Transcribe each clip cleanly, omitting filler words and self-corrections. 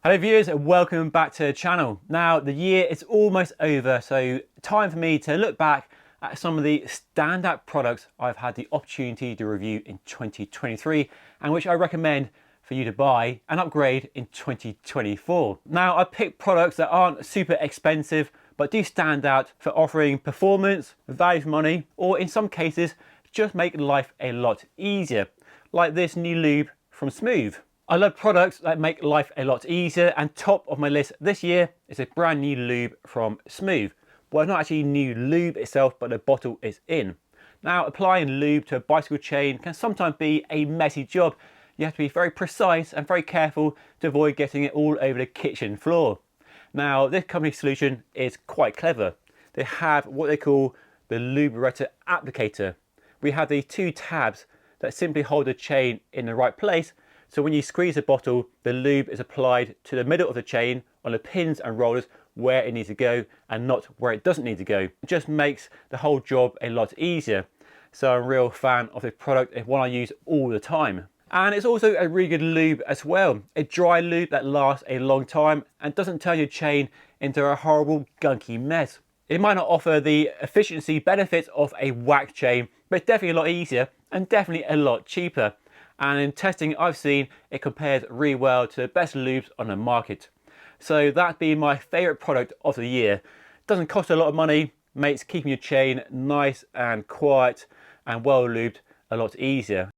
Hello viewers, and welcome back to the channel. Now the year is almost over, so time for me to look back at some of the standout products I've had the opportunity to review in 2023 and which I recommend for you to buy and upgrade in 2024. Now I picked products that aren't super expensive but do stand out for offering performance, value for money, or in some cases just make life a lot easier, like this new lube from Smoove. I love products that make life a lot easier, and top of my list this year is a brand new lube from Smoove. Well, not actually new lube itself, but the bottle is in. Now, applying lube to a bicycle chain can sometimes be a messy job. You have to be very precise and very careful to avoid getting it all over the kitchen floor. Now, this company's solution is quite clever. They have what they call the Luberator applicator. We have these two tabs that simply hold the chain in the right place. So when you squeeze the bottle, the lube is applied to the middle of the chain on the pins and rollers where it needs to go and not where it doesn't need to go. It just makes the whole job a lot easier. So I'm a real fan of this product. It's one I use all the time. And it's also a really good lube as well. A dry lube that lasts a long time and doesn't turn your chain into a horrible gunky mess. It might not offer the efficiency benefits of a wax chain, but it's definitely a lot easier and definitely a lot cheaper. And in testing I've seen, it compares really well to the best lubes on the market. So that's been my favourite product of the year. Doesn't cost a lot of money, makes keeping your chain nice and quiet and well lubed a lot easier.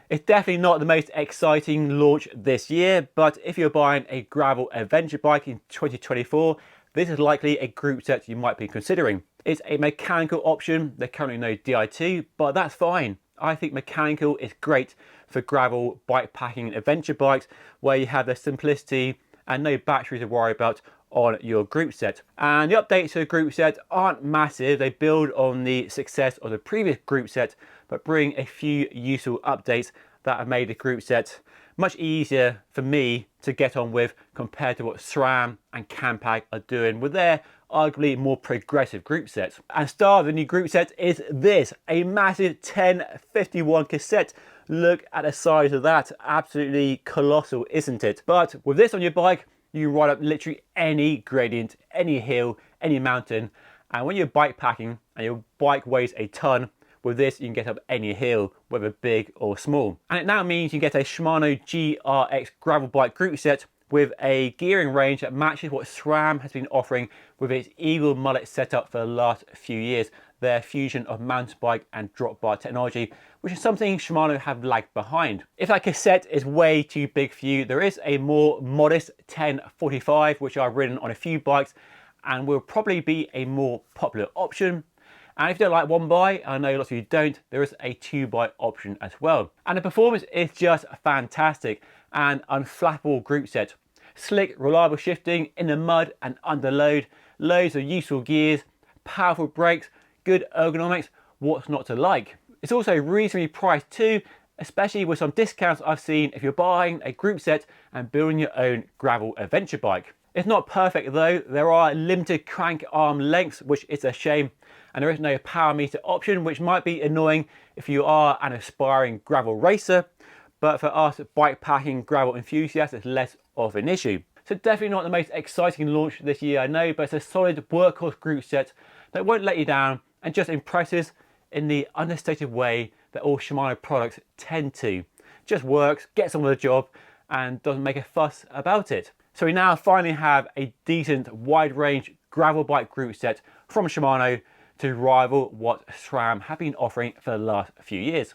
It's definitely not the most exciting launch this year, but if you're buying a gravel adventure bike in 2024, this is likely a group set you might be considering. It's a mechanical option, there's currently no Di2, but that's fine. I think mechanical is great for gravel bike packing adventure bikes where you have the simplicity and no battery to worry about on your group set. And the updates to the group set aren't massive. They build on the success of the previous group set but bring a few useful updates that have made the group set much easier for me to get on with compared to what SRAM and Campag are doing with their arguably more progressive group sets. And star of the new group set is this, a massive 1051 cassette. Look at the size of that, absolutely colossal, isn't it? But with this on your bike, you ride up literally any gradient, any hill, any mountain. And when you're bike packing and your bike weighs a ton, with this you can get up any hill, whether big or small. And it now means you get a Shimano GRX gravel bike group set with a gearing range that matches what SRAM has been offering with its Eagle mullet setup for the last few years, their fusion of mountain bike and drop bar technology, which is something Shimano have lagged behind. If that cassette is way too big for you, there is a more modest 1045, which I've ridden on a few bikes and will probably be a more popular option. And if you don't like 1x, I know lots of you don't, there is a 2x option as well. And the performance is just fantastic and unflappable group set. Slick, reliable shifting in the mud and under load, loads of useful gears, powerful brakes, good ergonomics, what's not to like? It's also reasonably priced too, especially with some discounts I've seen if you're buying a group set and building your own gravel adventure bike. It's not perfect though, there are limited crank arm lengths, which is a shame, and there is no power meter option, which might be annoying if you are an aspiring gravel racer, but for us bike packing gravel enthusiasts it's less of an issue. So definitely not the most exciting launch this year, I know, but it's a solid workhorse group set that won't let you down and just impresses in the understated way that all Shimano products tend to. Just works, gets on with the job and doesn't make a fuss about it. So we now finally have a decent wide range gravel bike group set from Shimano to rival what SRAM have been offering for the last few years.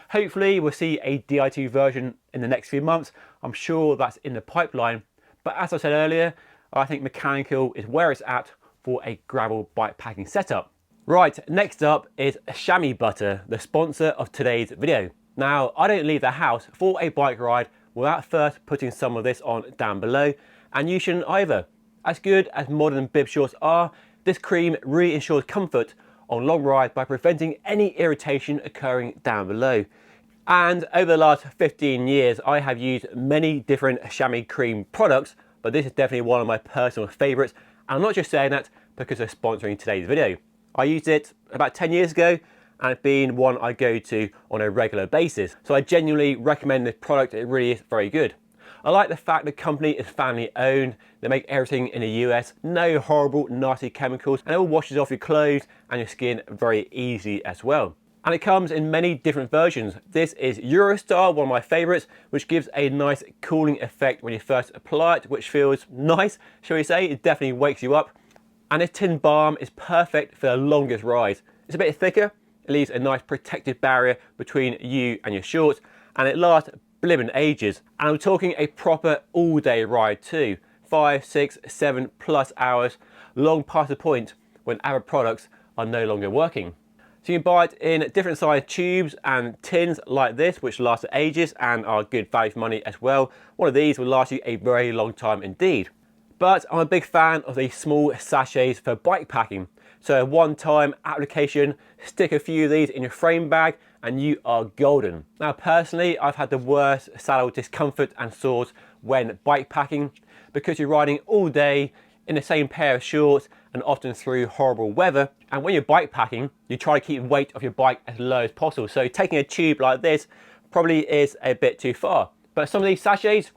Hopefully we'll see a Di2 version in the next few months. I'm sure that's in the pipeline, but as I said earlier, I think mechanical is where it's at for a gravel bike packing setup. Right, next up is Chamois Butt'r, the sponsor of today's video. Now, I don't leave the house for a bike ride without first putting some of this on down below, and you shouldn't either. As good as modern bib shorts are, this cream really ensures comfort on long rides by preventing any irritation occurring down below. And over the last 15 years, I have used many different chamois cream products, but this is definitely one of my personal favorites. And I'm not just saying that because they're sponsoring today's video. I used it about 10 years ago and it's been one I go to on a regular basis. So I genuinely recommend this product, it really is very good. I like the fact the company is family owned, they make everything in the US, no horrible nasty chemicals, and it all washes off your clothes and your skin very easy as well. And it comes in many different versions. This is Euro style, one of my favorites, which gives a nice cooling effect when you first apply it, which feels nice, shall we say. It definitely wakes you up. And this tin balm is perfect for the longest rides. It's a bit thicker, it leaves a nice protective barrier between you and your shorts, and it lasts blimmin' ages. And I'm talking a proper all-day ride too. 5, 6, 7+ hours, long past the point when other products are no longer working. So you can buy it in different size tubes and tins like this, which last for ages and are good value for money as well. One of these will last you a very long time indeed. But I'm a big fan of the small sachets for bike packing. So a one-time application, stick a few of these in your frame bag and you are golden. Now personally, I've had the worst saddle discomfort and sores when bike packing because you're riding all day in the same pair of shorts and often through horrible weather. And when you're bike packing, you try to keep the weight of your bike as low as possible. So taking a tube like this probably is a bit too far. But some of these sachets,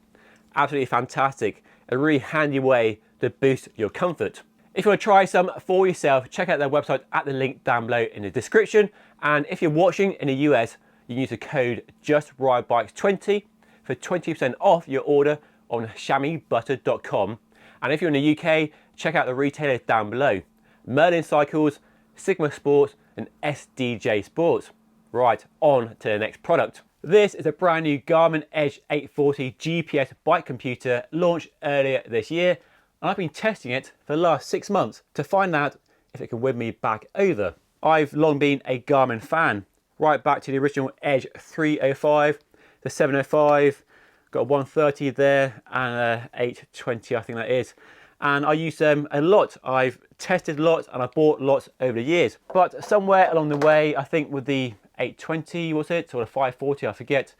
absolutely fantastic. A really handy way to boost your comfort. If you want to try some for yourself, check out their website at the link down below in the description. And if you're watching in the US, you can use the code JustRideBikes20 for 20% off your order on chamoisbutt'r.com. And if you're in the UK, check out the retailers down below. Merlin Cycles, Sigma Sports and SDJ Sports. Right, on to the next product. This is a brand new Garmin Edge 840 GPS bike computer launched earlier this year. And I've been testing it for the last 6 months to find out if it can win me back over. I've long been a Garmin fan, right back to the original Edge 305, the 705, got a 130 there and a 820 I think that is. And I use them a lot. I've tested lots and I bought lots over the years. But somewhere along the way, I think with the 820 was it, or the 540, I forget,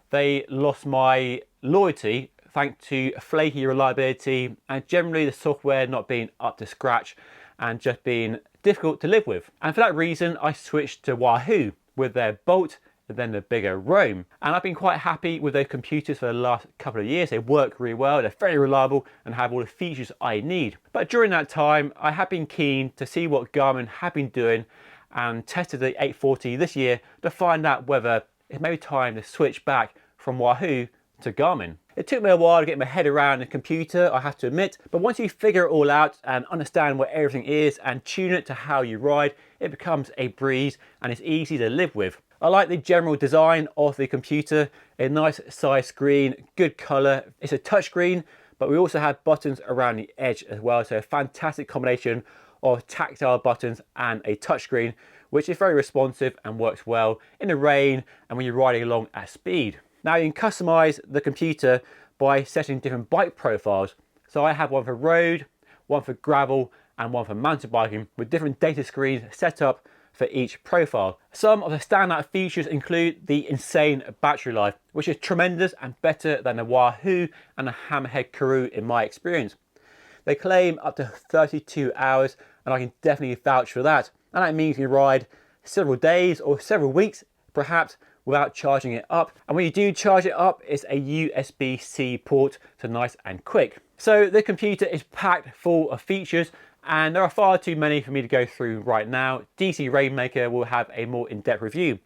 they lost my loyalty thanks to flaky reliability and generally the software not being up to scratch and just being difficult to live with. And for that reason, I switched to Wahoo with their Bolt and then the bigger Roam. And I've been quite happy with those computers for the last couple of years. They work really well, they're very reliable and have all the features I need. But during that time, I have been keen to see what Garmin have been doing and tested the 840 this year to find out whether it may be time to switch back from Wahoo to Garmin. It took me a while to get my head around the computer, I have to admit, but once you figure it all out and understand where everything is and tune it to how you ride, it becomes a breeze and it's easy to live with. I like the general design of the computer, a nice size screen, good color. It's a touchscreen, but we also have buttons around the edge as well, so a fantastic combination of tactile buttons and a touchscreen, which is very responsive and works well in the rain and when you're riding along at speed. Now you can customize the computer by setting different bike profiles. So I have one for road, one for gravel, and one for mountain biking with different data screens set up for each profile. Some of the standout features include the insane battery life, which is tremendous and better than the Wahoo and the Hammerhead Karoo in my experience. They claim up to 32 hours and I can definitely vouch for that. And that means you can ride several days or several weeks perhaps without charging it up. And when you do charge it up, it's a USB-C port, so nice and quick. So the computer is packed full of features and there are far too many for me to go through right now. DC Rainmaker will have a more in-depth review.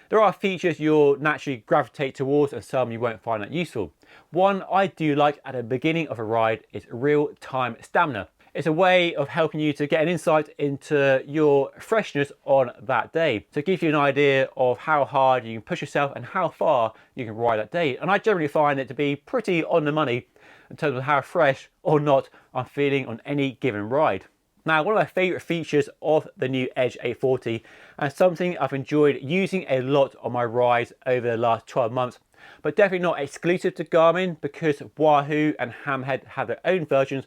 There are features you'll naturally gravitate towards and some you won't find that useful. One I do like at the beginning of a ride is real-time stamina. It's a way of helping you to get an insight into your freshness on that day. To give you an idea of how hard you can push yourself and how far you can ride that day. And I generally find it to be pretty on the money in terms of how fresh or not I'm feeling on any given ride. Now, one of my favorite features of the new Edge 840 and something I've enjoyed using a lot on my rides over the last 12 months, but definitely not exclusive to Garmin because Wahoo and Hammerhead have their own versions,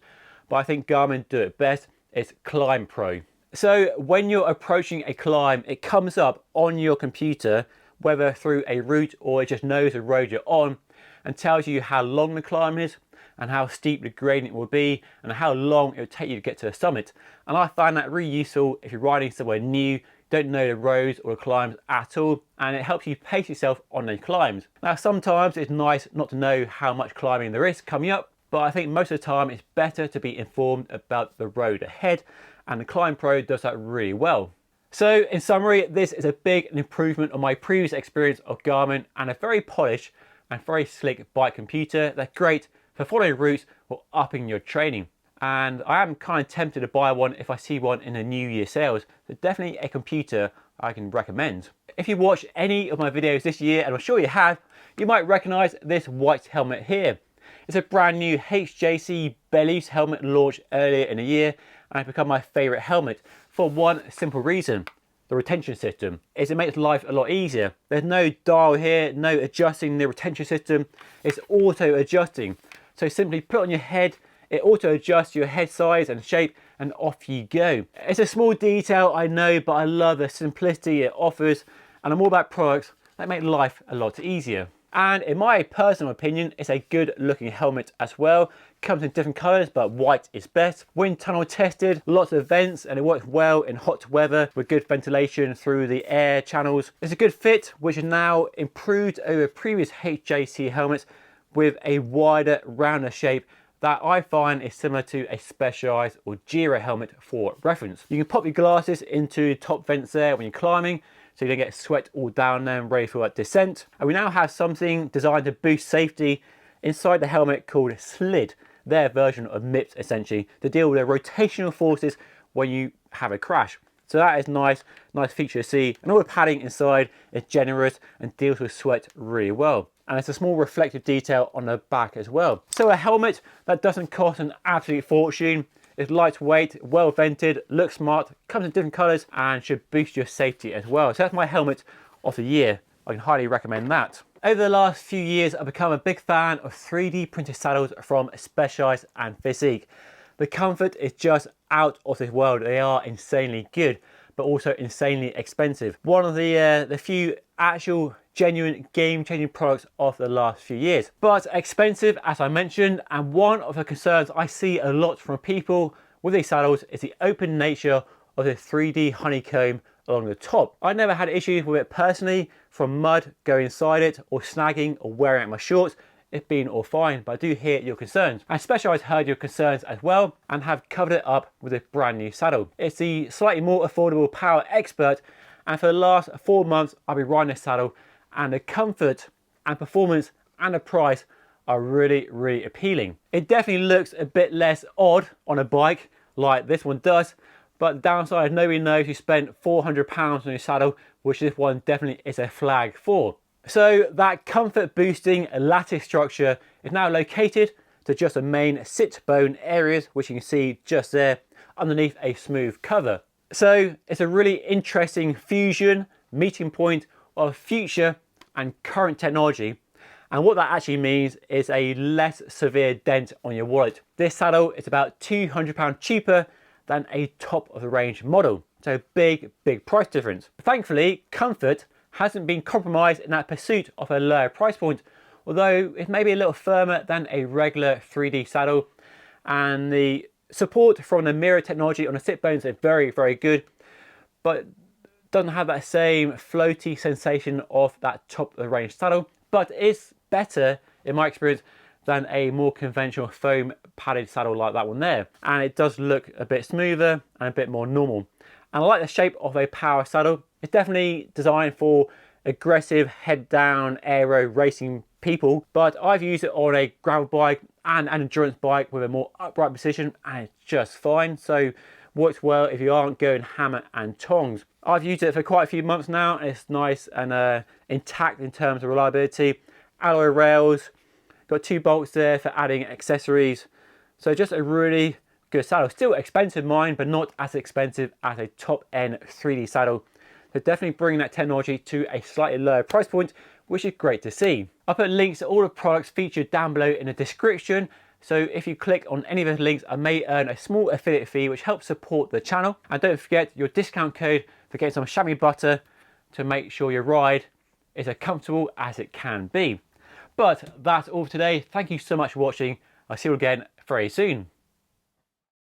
but I think Garmin do it best, is Climb Pro. So when you're approaching a climb, it comes up on your computer, whether through a route or it just knows the road you're on and tells you how long the climb is and how steep the gradient will be and how long it will take you to get to the summit. And I find that really useful if you're riding somewhere new don't know the roads or the climbs at all, and it helps you pace yourself on those climbs. Now sometimes it's nice not to know how much climbing there is coming up, but I think most of the time it's better to be informed about the road ahead, and the Climb Pro does that really well. So in summary, this is a big improvement on my previous experience of Garmin, and a very polished and very slick bike computer. They're great for following routes or upping your training. And I am kind of tempted to buy one if I see one in the New Year sales. So definitely a computer I can recommend. If you watched any of my videos this year, and I'm sure you have, you might recognize this white helmet here. It's a brand new HJC Bellus helmet launched earlier in the year, and it's become my favorite helmet for one simple reason: the retention system. It makes life a lot easier. There's no dial here, no adjusting the retention system. It's auto adjusting. So simply put it on your head, it auto adjusts your head size and shape, and off you go. It's a small detail, I know, but I love the simplicity it offers, and I'm all about products that make life a lot easier. And in my personal opinion, it's a good looking helmet as well. Comes in different colors, but white is best. Wind tunnel tested, lots of vents, and it works well in hot weather with good ventilation through the air channels. It's a good fit, which is now improved over previous HJC helmets with a wider, rounder shape that I find is similar to a Specialized or Gira helmet for reference. You can pop your glasses into top vents there when you're climbing, so you don't get sweat all down there and ready for that descent. And we now have something designed to boost safety inside the helmet called SLID, their version of MIPS essentially, to deal with the rotational forces when you have a crash. So that is nice feature to see. And all the padding inside is generous and deals with sweat really well. And it's a small reflective detail on the back as well. So a helmet that doesn't cost an absolute fortune, is lightweight, well vented, looks smart, comes in different colors, and should boost your safety as well. So that's my helmet of the year. I can highly recommend that. Over the last few years, I've become a big fan of 3D printed saddles from Specialized and Physique. The comfort is just out of this world. They are insanely good, but also insanely expensive. One of the few actual genuine game-changing products of the last few years, but expensive, as I mentioned. And one of the concerns I see a lot from people with these saddles is the open nature of the 3D honeycomb along the top. I never had issues with it personally, from mud going inside it or snagging or wearing out my shorts. It's been all fine, but I do hear your concerns. And Specialized heard your concerns as well and have covered it up with a brand new saddle. It's the slightly more affordable Power Expert, and for the last 4 months I've been riding this saddle, and the comfort and performance and the price are really appealing. It definitely looks a bit less odd on a bike like this one does, but the downside is nobody knows you spent £400 on your saddle, which this one definitely is a flag for. So that comfort boosting lattice structure is now located to just the main sit bone areas, which you can see just there underneath a smooth cover. So it's a really interesting fusion, meeting point of future and current technology. And what that actually means is a less severe dent on your wallet. This saddle is about £200 cheaper than a top of the range model. So big price difference. Thankfully, comfort hasn't been compromised in that pursuit of a lower price point, although it may be a little firmer than a regular 3D saddle. And the support from the mirror technology on the sit bones is very good, but doesn't have that same floaty sensation of that top of the range saddle, but is better in my experience than a more conventional foam padded saddle like that one there. And it does look a bit smoother and a bit more normal. And I like the shape of a power saddle. It's definitely designed for aggressive head down aero racing people, but I've used it on a gravel bike and an endurance bike with a more upright position, and it's just fine. So works well if you aren't going hammer and tongs. I've used it for quite a few months now, and it's nice and intact in terms of reliability. Alloy rails, got 2 bolts there for adding accessories. So just a really good saddle. Still expensive mind, but not as expensive as a top end 3D saddle. So definitely bringing that technology to a slightly lower price point, which is great to see. I'll put links to all the products featured down below in the description. So if you click on any of those links, I may earn a small affiliate fee, which helps support the channel. And don't forget your discount code for getting some Chamois Butt'r to make sure your ride is as comfortable as it can be. But that's all for today. Thank you so much for watching. I'll see you again very soon.